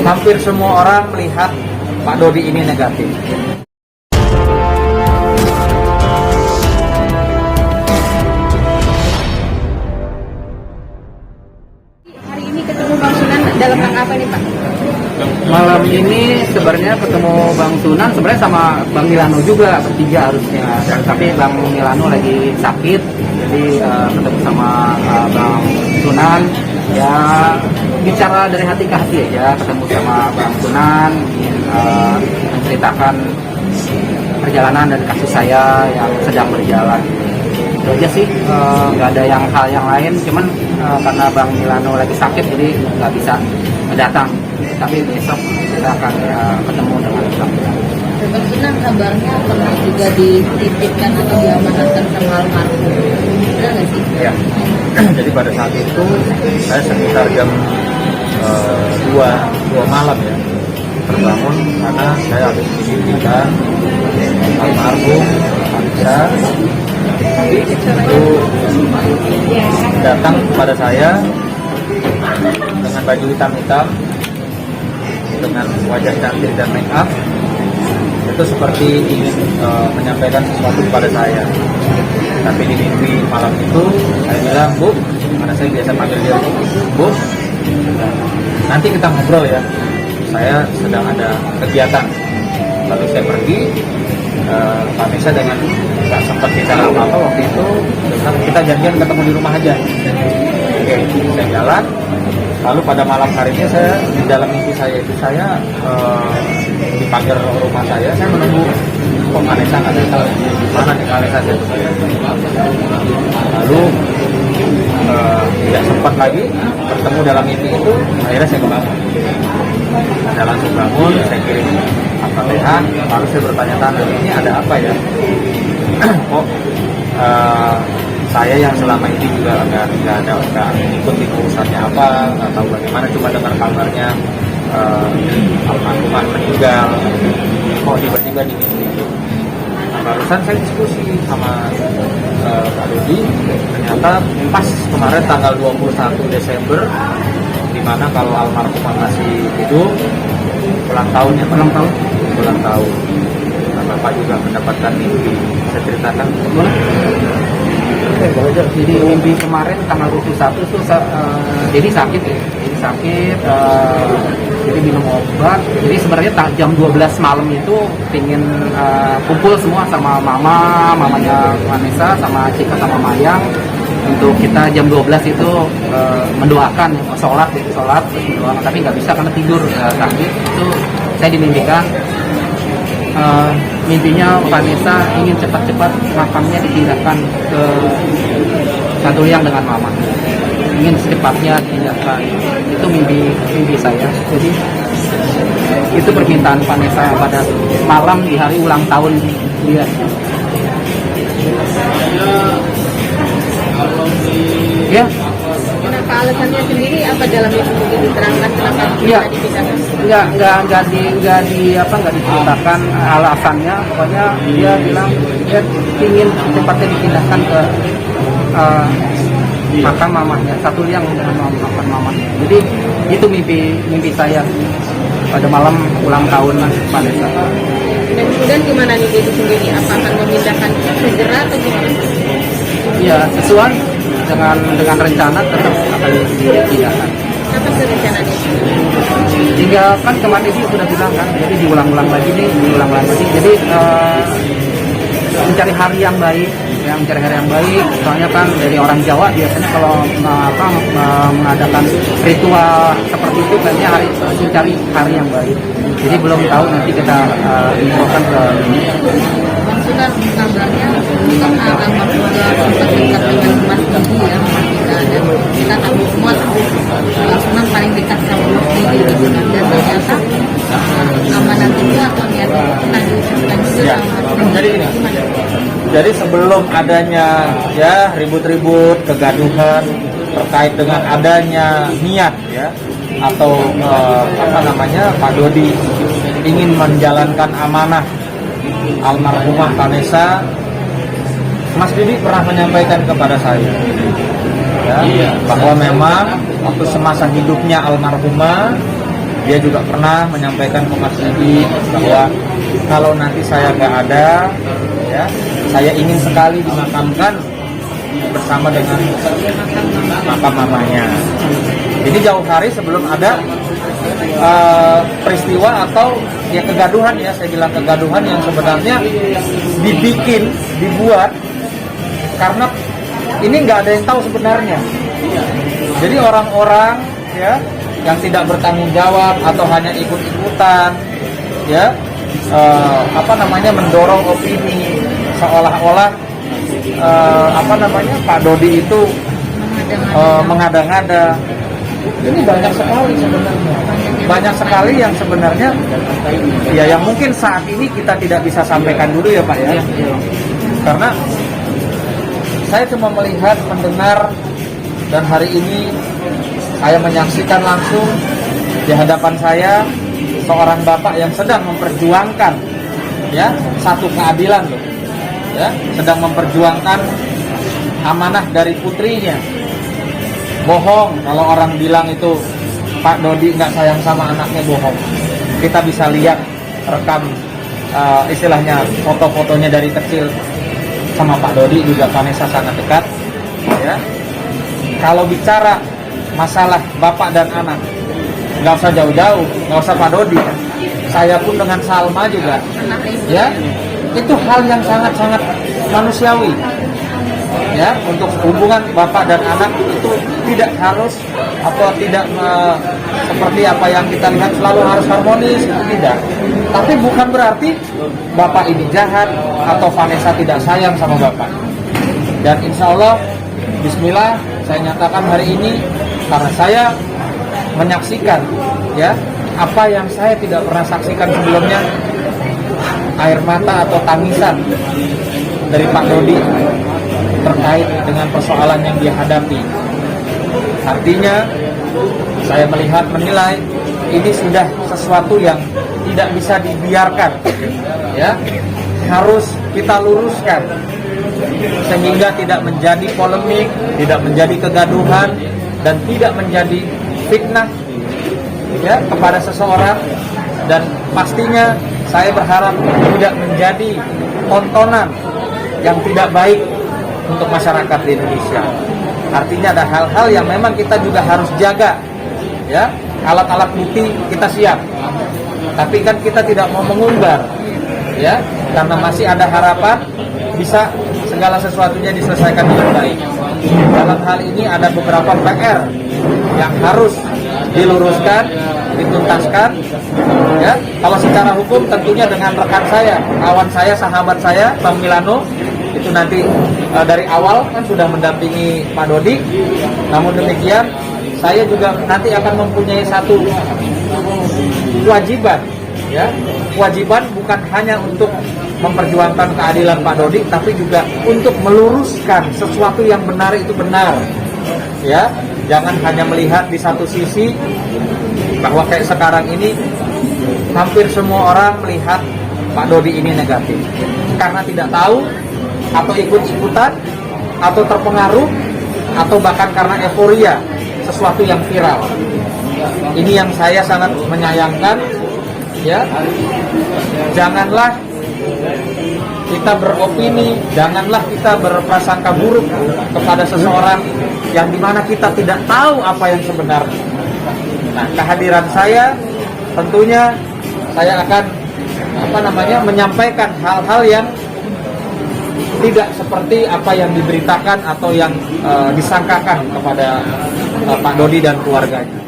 hampir semua orang melihat Pak Dodi ini negatif. Hari ini ketemu Bang Sunan dalam rangka apa nih Pak? Malam ini sebenarnya ketemu Bang Sunan sebenarnya sama Bang Milano juga, bertiga harusnya. Tapi Bang Milano lagi sakit, jadi ketemu sama Bang Sunan. Ya bicara dari hati ke hati aja, ketemu sama Bang Sunan, menceritakan perjalanan dan kasus saya yang sedang berjalan. Itu aja sih, nggak ada hal yang lain, cuman karena Bang Milano lagi sakit jadi nggak bisa datang, tapi besok kita akan ketemu dengan Bang Milano. Bang Sunan kabarnya pernah juga dititipkan atau diamanatkan sama almarhum, benar nggak sih? Ya, jadi pada saat itu saya sekitar jam 2 malam ya terbangun karena saya habis dimimpikan almarhum Anissa itu datang kepada saya dengan baju hitam-hitam dengan wajah cantik dan make up, itu seperti ingin menyampaikan sesuatu kepada saya. Tapi di mimpi malam itu saya bilang, Bu, karena saya biasa panggil dia Bu, nanti kita ngobrol ya, saya sedang ada kegiatan. Lalu saya pergi, Pak Mesa dengan nggak sempat bicara apa-apa waktu itu, kita janjian ketemu di rumah aja. Oke, saya jalan. Lalu pada malam harinya saya di dalam mimpi saya itu saya dipanggil rumah saya menunggu kok Vanessa nggak datang, mana nih Vanessa saya. Lalu tidak sempat lagi bertemu dalam mimpi itu, akhirnya saya kebangun. Saya langsung bangun, saya kirim Al-Fatihah, lalu saya bertanya-tanya ini ada apa ya? Kok saya yang selama ini juga nggak ikuti urusannya apa, nggak tahu bagaimana, cuma dengar kabarnya almarhumah meninggal, kok tiba-tiba di mimpi itu. Nah, barusan saya diskusi sama Pak Dodi, ternyata pas kemarin tanggal 21 Desember, di mana kalau almarhumah masih hidup, ulang tahunnya, ulang tahun. Nah, Bapak juga mendapatkan mimpi, saya ceritakan. Boleh? Jadi mimpi kemarin tanggal 21 itu jadi sakit ya, jadi minum obat. Jadi sebenarnya jam 12 malam itu pingin kumpul semua sama mamanya Vanessa, sama Cika, sama Mayang, untuk kita jam 12 itu mendoakan, sholat, mendoakan. Tapi nggak bisa karena tidur sakit. Itu saya dimimpikan. Mimpinya Vanessa ingin cepat-cepat makamnya dipindahkan ke Satuliang dengan mama, ingin secepatnya dipindahkan. Itu mimpi saya. Jadi itu permintaan Vanessa pada malam di hari ulang tahun dia. Ya. Kenapa alasannya sendiri, apa dalam itu mungkin diterangkan kenapa dipindahkan? Nggak diceritakan alasannya. Pokoknya dia bilang dia ingin cepatnya dipindahkan ke makam mamanya, Satuliang dengan makam mamanya. Jadi itu mimpi saya pada malam ulang tahun Vanessa. Dan kemudian gimana nih itu sendiri? Apa akan memindahkan segera atau gimana? Ya, sesuai dengan rencana tetap akan dipindahkan. Apa sih rencananya? Hingga kan kemarin itu sudah bilang kan, jadi diulang-ulang lagi. Jadi mencari hari yang baik, soalnya kan dari orang Jawa biasanya kalau mengadakan ritual seperti itu kayaknya mencari hari yang baik. Jadi belum tahu, nanti kita infokan ke Bang Sunan kabarnya kan almarhum juga sempat dekat dengan Mas Didi ya, dan kita tahu semua Bang Sunan paling dekat sama Mas Didi gitu kan, dan ternyata amanat itu atau niat itu pernah diucapkan juga Ya, sama jadi sebelum adanya ya ribut-ribut, kegaduhan terkait dengan adanya niat ya atau Pak Dodi ingin menjalankan amanah almarhumah Vanessa, Mas Didi pernah menyampaikan kepada saya ya, bahwa memang waktu semasa hidupnya almarhumah Dia juga pernah menyampaikan ke Mas Didi bahwa kalau nanti saya nggak ada, ya, saya ingin sekali dimakamkan bersama dengan makam mamanya. Ini jauh hari sebelum ada peristiwa atau ya kegaduhan, ya saya bilang kegaduhan yang sebenarnya dibuat karena ini nggak ada yang tahu sebenarnya. Jadi orang-orang ya yang tidak bertanggung jawab atau hanya ikut-ikutan, ya mendorong opini seolah-olah Pak Dodi itu mengada-ngada. Ini banyak sekali sebenarnya, banyak sekali yang sebenarnya ya yang mungkin saat ini kita tidak bisa sampaikan dulu ya Pak ya, karena saya cuma melihat, mendengar, dan hari ini saya menyaksikan langsung di hadapan saya seorang bapak yang sedang memperjuangkan ya satu keadilan loh, ya sedang memperjuangkan amanah dari putrinya. Bohong kalau orang bilang itu Pak Dodi nggak sayang sama anaknya, bohong. Kita bisa lihat rekam istilahnya foto-fotonya dari kecil sama Pak Dodi juga Vanessa sangat dekat, ya. Kalau bicara masalah bapak dan anak, nggak usah jauh-jauh, nggak usah Pak Dodi, saya pun dengan Salma juga, ya, itu hal yang sangat-sangat manusiawi, ya, untuk hubungan bapak dan anak itu tidak harus atau tidak seperti apa yang kita lihat selalu harus harmonis, itu tidak. Tapi bukan berarti bapak ini jahat atau Vanessa tidak sayang sama bapak. Dan insya Allah, Bismillah, saya nyatakan hari ini karena saya menyaksikan ya apa yang saya tidak pernah saksikan sebelumnya, air mata atau tangisan dari Pak Dodi terkait dengan persoalan yang dia hadapi. Artinya saya menilai ini sudah sesuatu yang tidak bisa dibiarkan, ya, harus kita luruskan sehingga tidak menjadi polemik, tidak menjadi kegaduhan, dan tidak menjadi fitnah ya kepada seseorang. Dan pastinya saya berharap tidak menjadi tontonan yang tidak baik untuk masyarakat di Indonesia. Artinya ada hal-hal yang memang kita juga harus jaga, ya. Alat-alat bukti kita siap, tapi kan kita tidak mau mengumbar, ya, karena masih ada harapan bisa segala sesuatunya diselesaikan dengan baik. Dalam hal ini ada beberapa PR yang harus diluruskan, dituntaskan, ya. Kalau secara hukum tentunya dengan rekan saya, kawan saya, sahabat saya, Bang Milano, itu nanti dari awal kan sudah mendampingi Pak Dodi. Namun demikian, saya juga nanti akan mempunyai satu kewajiban, ya, kewajiban bukan hanya untuk memperjuangkan keadilan Pak Dodi, tapi juga untuk meluruskan sesuatu yang benar itu benar, ya. Jangan hanya melihat di satu sisi bahwa kayak sekarang ini hampir semua orang melihat Pak Dodi ini negatif karena tidak tahu atau ikut-ikutan atau terpengaruh atau bahkan karena euforia sesuatu yang viral. Ini yang saya sangat menyayangkan, ya. Janganlah kita beropini, janganlah kita berprasangka buruk kepada seseorang yang dimana kita tidak tahu apa yang sebenarnya. Nah, kehadiran saya tentunya saya akan menyampaikan hal-hal yang tidak seperti apa yang diberitakan atau yang disangkakan kepada Pak Dodi dan keluarganya.